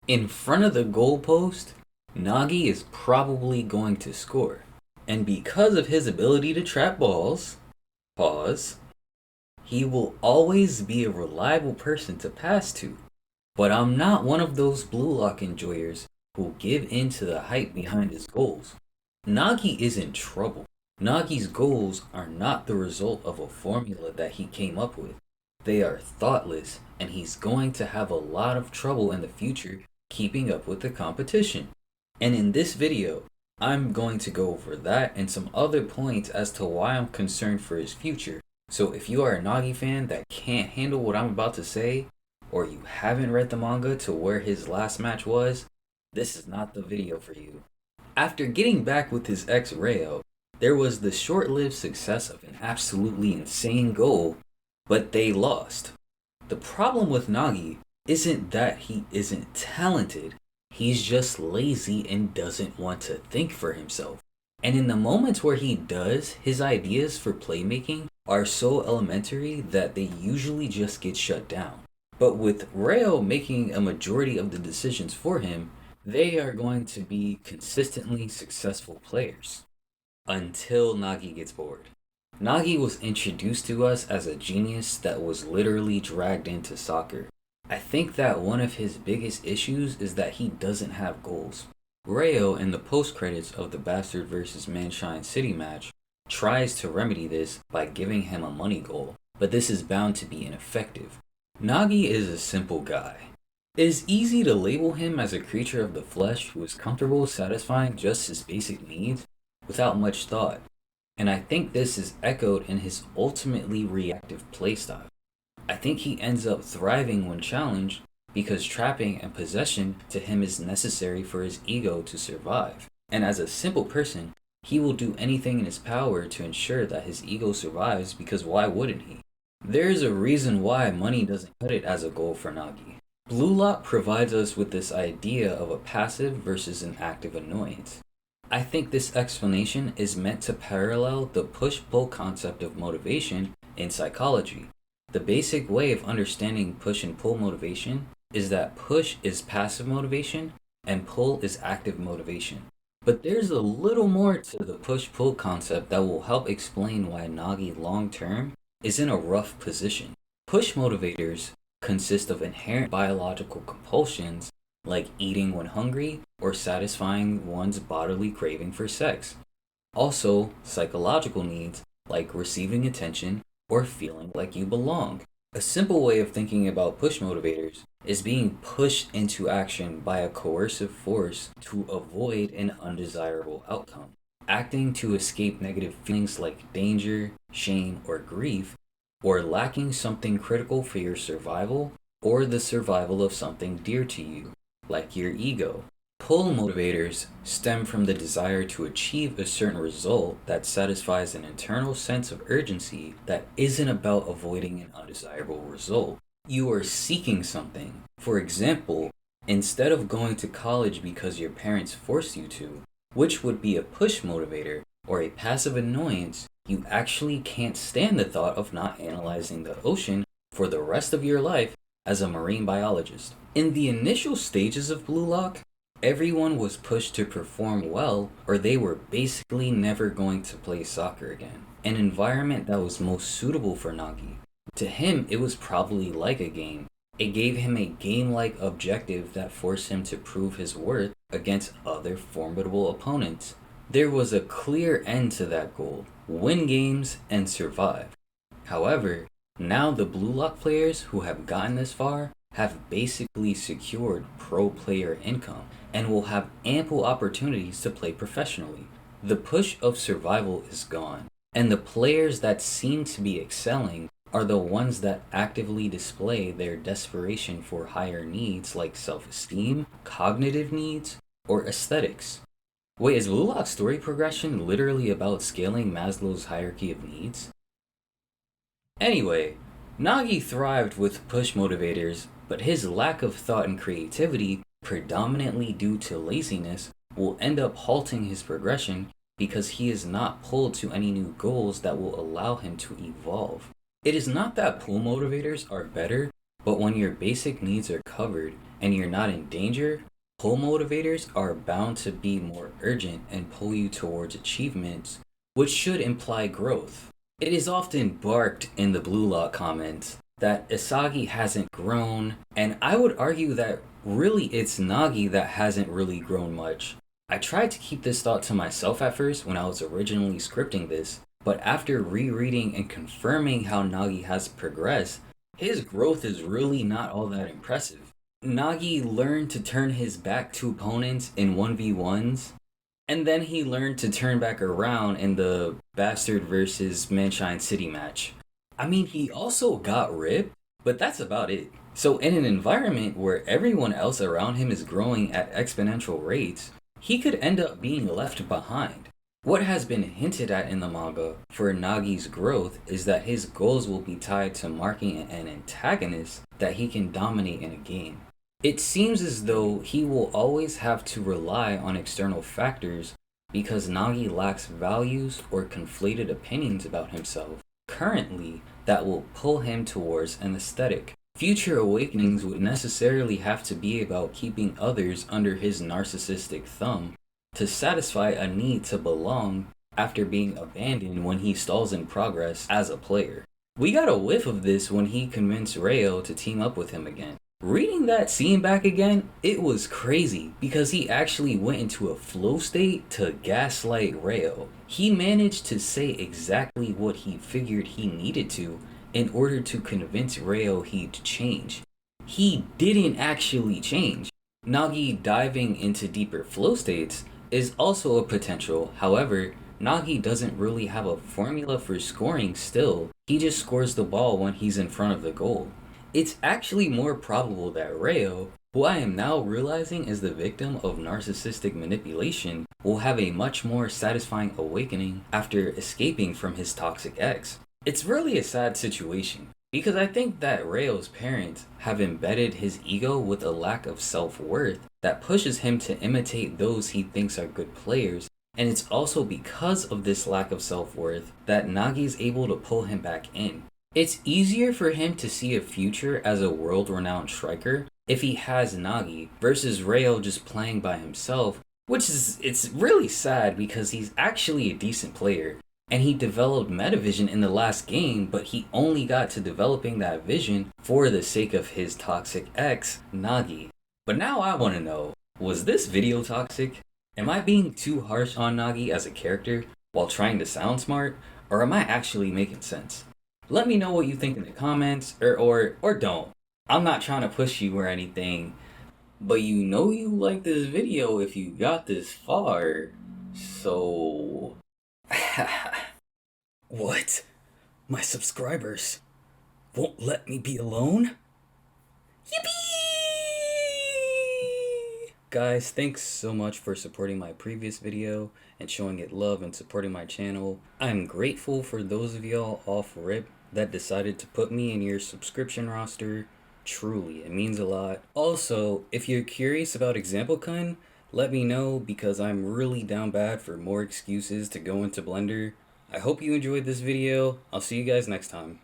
In front of the goalpost, Nagi is probably going to score. And because of his ability to trap balls, pause, he will always be a reliable person to pass to. But I'm not one of those blue lock enjoyers who give in to the hype behind his goals. Nagi is in trouble. Nagi's goals are not the result of a formula that he came up with. They are thoughtless, and he's going to have a lot of trouble in the future keeping up with the competition. And in this video, I'm going to go over that and some other points as to why I'm concerned for his future. So if you are a Nagi fan that can't handle what I'm about to say, or you haven't read the manga to where his last match was, this is not the video for you. After getting back with his ex Reo, there was the short-lived success of an absolutely insane goal, but they lost. The problem with Nagi isn't that he isn't talented, he's just lazy and doesn't want to think for himself. And in the moments where he does, his ideas for playmaking are so elementary that they usually just get shut down. But with Reo making a majority of the decisions for him, they are going to be consistently successful players. Until Nagi gets bored. Nagi was introduced to us as a genius that was literally dragged into soccer. I think that one of his biggest issues is that he doesn't have goals. Reo, in the post-credits of the Bastard vs. Manshine City match, tries to remedy this by giving him a money goal, but this is bound to be ineffective. Nagi is a simple guy. It is easy to label him as a creature of the flesh who is comfortable satisfying just his basic needs without much thought, and I think this is echoed in his ultimately reactive playstyle. I think he ends up thriving when challenged because trapping and possession to him is necessary for his ego to survive, and as a simple person, he will do anything in his power to ensure that his ego survives because why wouldn't he? There is a reason why money doesn't cut it as a goal for Nagi. Blue Lock provides us with this idea of a passive versus an active annoyance. I think this explanation is meant to parallel the push-pull concept of motivation in psychology. The basic way of understanding push and pull motivation is that push is passive motivation and pull is active motivation. But there's a little more to the push-pull concept that will help explain why Nagi long-term is in a rough position. Push motivators consist of inherent biological compulsions like eating when hungry or satisfying one's bodily craving for sex. Also, psychological needs like receiving attention or feeling like you belong. A simple way of thinking about push motivators is being pushed into action by a coercive force to avoid an undesirable outcome. Acting to escape negative feelings like danger, shame, or grief, or lacking something critical for your survival or the survival of something dear to you, like your ego. Pull motivators stem from the desire to achieve a certain result that satisfies an internal sense of urgency that isn't about avoiding an undesirable result. You are seeking something. For example, instead of going to college because your parents forced you to, which would be a push motivator or a passive annoyance, you actually can't stand the thought of not analyzing the ocean for the rest of your life as a marine biologist. In the initial stages of Blue Lock, everyone was pushed to perform well or they were basically never going to play soccer again. An environment that was most suitable for Nagi. To him, it was probably like a game. It gave him a game-like objective that forced him to prove his worth against other formidable opponents. There was a clear end to that goal: win games and survive. However, now the Blue Lock players who have gotten this far have basically secured pro player income and will have ample opportunities to play professionally. The push of survival is gone, and the players that seem to be excelling are the ones that actively display their desperation for higher needs like self-esteem, cognitive needs, or aesthetics. Wait, is Blue Lock's story progression literally about scaling Maslow's hierarchy of needs? Anyway, Nagi thrived with push motivators, but his lack of thought and creativity, predominantly due to laziness, will end up halting his progression because he is not pulled to any new goals that will allow him to evolve. It is not that pull motivators are better, but when your basic needs are covered, and you're not in danger, pull motivators are bound to be more urgent and pull you towards achievements, which should imply growth. It is often barked in the Blue Lock comments that Isagi hasn't grown, and I would argue that really it's Nagi that hasn't really grown much. I tried to keep this thought to myself at first when I was originally scripting this, but after rereading and confirming how Nagi has progressed, his growth is really not all that impressive. Nagi learned to turn his back to opponents in 1v1s, and then he learned to turn back around in the Bastard versus Manshine City match. I mean, he also got ripped, but that's about it. So in an environment where everyone else around him is growing at exponential rates, he could end up being left behind. What has been hinted at in the manga for Nagi's growth is that his goals will be tied to marking an antagonist that he can dominate in a game. It seems as though he will always have to rely on external factors because Nagi lacks values or conflated opinions about himself currently that will pull him towards an aesthetic. Future awakenings would necessarily have to be about keeping others under his narcissistic thumb to satisfy a need to belong after being abandoned when he stalls in progress as a player. We got a whiff of this when he convinced Reo to team up with him again. Reading that scene back again, it was crazy because he actually went into a flow state to gaslight Reo. He managed to say exactly what he figured he needed to in order to convince Reo he'd change. He didn't actually change. Nagi diving into deeper flow states is also a potential. However, Nagi doesn't really have a formula for scoring still. He just scores the ball when he's in front of the goal. It's actually more probable that Reo, who I am now realizing is the victim of narcissistic manipulation, will have a much more satisfying awakening after escaping from his toxic ex. It's really a sad situation, because I think that Reo's parents have embedded his ego with a lack of self-worth that pushes him to imitate those he thinks are good players, and it's also because of this lack of self-worth that Nagi's able to pull him back in. It's easier for him to see a future as a world-renowned striker if he has Nagi versus Reo just playing by himself, it's really sad because he's actually a decent player and he developed metavision in the last game, but he only got to developing that vision for the sake of his toxic ex, Nagi. But now I want to know, was this video toxic? Am I being too harsh on Nagi as a character while trying to sound smart, or am I actually making sense? Let me know what you think in the comments, or don't. I'm not trying to push you or anything, but you know you like this video if you got this far, so... What? My subscribers won't let me be alone? Yippee! Guys, thanks so much for supporting my previous video and showing it love and supporting my channel. I'm grateful for those of y'all off rip that decided to put me in your subscription roster. Truly, it means a lot. Also, if you're curious about Example-Kun, let me know because I'm really down bad for more excuses to go into Blender. I hope you enjoyed this video. I'll see you guys next time.